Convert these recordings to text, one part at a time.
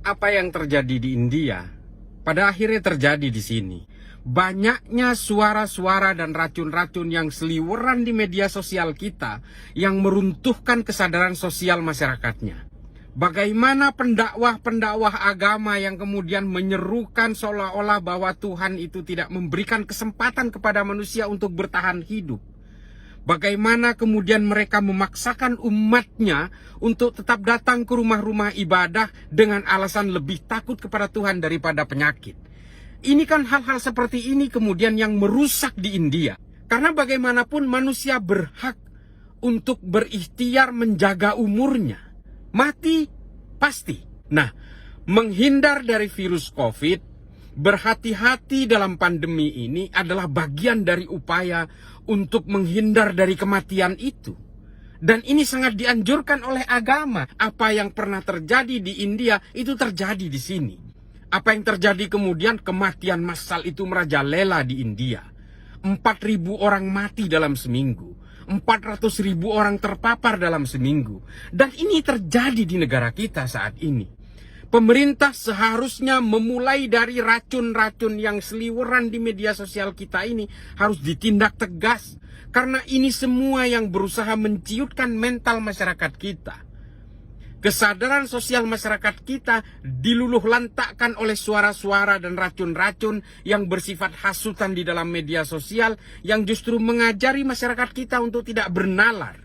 Apa yang terjadi di India pada akhirnya terjadi di sini. Banyaknya suara-suara dan racun-racun yang seliweran di media sosial kita yang meruntuhkan kesadaran sosial masyarakatnya. Bagaimana pendakwah-pendakwah agama yang kemudian menyerukan seolah-olah bahwa Tuhan itu tidak memberikan kesempatan kepada manusia untuk bertahan hidup. Bagaimana kemudian mereka memaksakan umatnya untuk tetap datang ke rumah-rumah ibadah dengan alasan lebih takut kepada Tuhan daripada penyakit. Ini kan hal-hal seperti ini kemudian yang merusak di India. Karena bagaimanapun manusia berhak untuk berikhtiar menjaga umurnya. Mati pasti. Nah, menghindar dari virus COVID, berhati-hati dalam pandemi ini adalah bagian dari upaya untuk menghindar dari kematian itu. Dan ini sangat dianjurkan oleh agama. Apa yang pernah terjadi di India itu terjadi di sini. Apa yang terjadi kemudian, kematian massal itu merajalela di India. 4.000 orang mati dalam seminggu. 400.000 orang terpapar dalam seminggu. Dan ini terjadi di negara kita saat ini. Pemerintah seharusnya memulai dari racun-racun yang seliweran di media sosial kita ini harus ditindak tegas. Karena ini semua yang berusaha menciutkan mental masyarakat kita. Kesadaran sosial masyarakat kita diluluh lantakkan oleh suara-suara dan racun-racun yang bersifat hasutan di dalam media sosial yang justru mengajari masyarakat kita untuk tidak bernalar.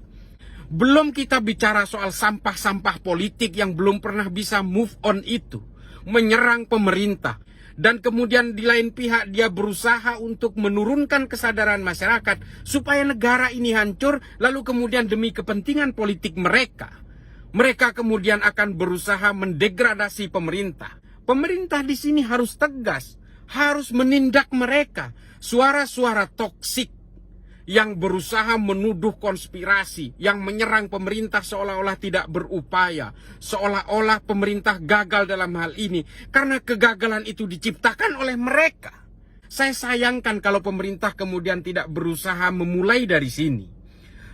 Belum kita bicara soal sampah-sampah politik yang belum pernah bisa move on itu. Menyerang pemerintah. Dan kemudian di lain pihak dia berusaha untuk menurunkan kesadaran masyarakat supaya negara ini hancur, lalu kemudian demi kepentingan politik mereka kemudian akan berusaha mendegradasi pemerintah. Pemerintah di sini harus tegas, harus menindak mereka. Suara-suara toksik yang berusaha menuduh konspirasi, yang menyerang pemerintah seolah-olah tidak berupaya, seolah-olah pemerintah gagal dalam hal ini, karena kegagalan itu diciptakan oleh mereka. Saya sayangkan kalau pemerintah kemudian tidak berusaha memulai dari sini.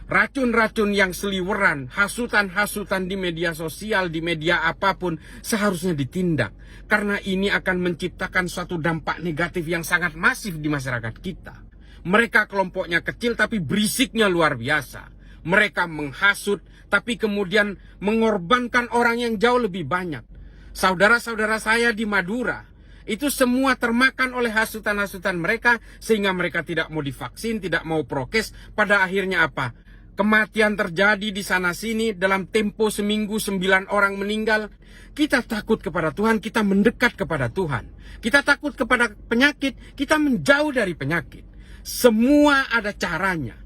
Racun-racun yang seliweran, hasutan-hasutan di media sosial, di media apapun, seharusnya ditindak. Karena ini akan menciptakan suatu dampak negatif yang sangat masif di masyarakat kita. Mereka kelompoknya kecil tapi berisiknya luar biasa. Mereka menghasut tapi kemudian mengorbankan orang yang jauh lebih banyak. Saudara-saudara saya di Madura, itu semua termakan oleh hasutan-hasutan mereka sehingga mereka tidak mau divaksin, tidak mau prokes. Pada akhirnya apa? Kematian terjadi di sana-sini, dalam tempo seminggu 9 orang meninggal. Kita takut kepada Tuhan, kita mendekat kepada Tuhan. Kita takut kepada penyakit, kita menjauh dari penyakit. Semua ada caranya.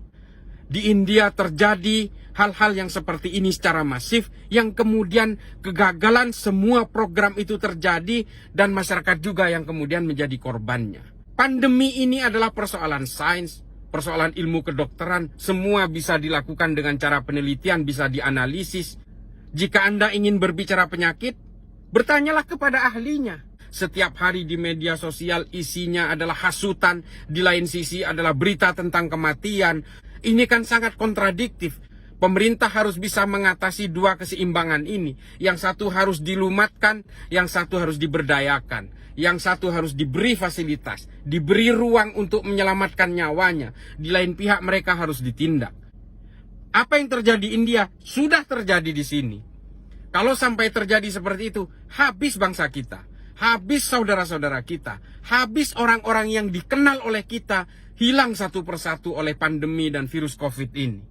Di India terjadi hal-hal yang seperti ini secara masif, yang kemudian kegagalan semua program itu terjadi dan masyarakat juga yang kemudian menjadi korbannya. Pandemi ini adalah persoalan sains, persoalan ilmu kedokteran, semua bisa dilakukan dengan cara penelitian, bisa dianalisis. Jika Anda ingin berbicara penyakit, bertanyalah kepada ahlinya. Setiap hari di media sosial isinya adalah hasutan, di lain sisi adalah berita tentang kematian. Ini kan sangat kontradiktif. Pemerintah harus bisa mengatasi dua keseimbangan ini. Yang satu harus dilumatkan, yang satu harus diberdayakan. Yang satu harus diberi fasilitas, diberi ruang untuk menyelamatkan nyawanya. Di lain pihak mereka harus ditindak. Apa yang terjadi di India sudah terjadi di sini. Kalau sampai terjadi seperti itu, habis bangsa kita, habis saudara-saudara kita, habis orang-orang yang dikenal oleh kita, hilang satu persatu oleh pandemi dan virus COVID ini.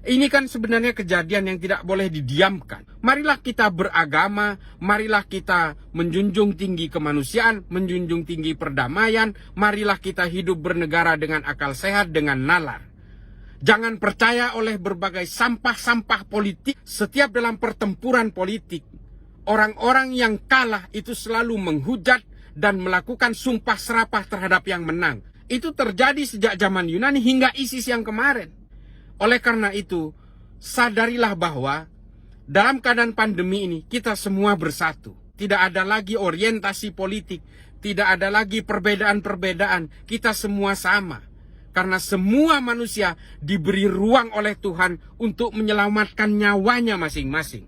Ini kan sebenarnya kejadian yang tidak boleh didiamkan. Marilah kita beragama, marilah kita menjunjung tinggi kemanusiaan, menjunjung tinggi perdamaian, marilah kita hidup bernegara dengan akal sehat, dengan nalar. Jangan percaya oleh berbagai sampah-sampah politik. Setiap dalam pertempuran politik, orang-orang yang kalah itu selalu menghujat dan melakukan sumpah serapah terhadap yang menang. Itu terjadi sejak zaman Yunani hingga ISIS yang kemarin. Oleh karena itu, sadarilah bahwa dalam keadaan pandemi ini kita semua bersatu. Tidak ada lagi orientasi politik, tidak ada lagi perbedaan-perbedaan. Kita semua sama. Karena semua manusia diberi ruang oleh Tuhan untuk menyelamatkan nyawanya masing-masing.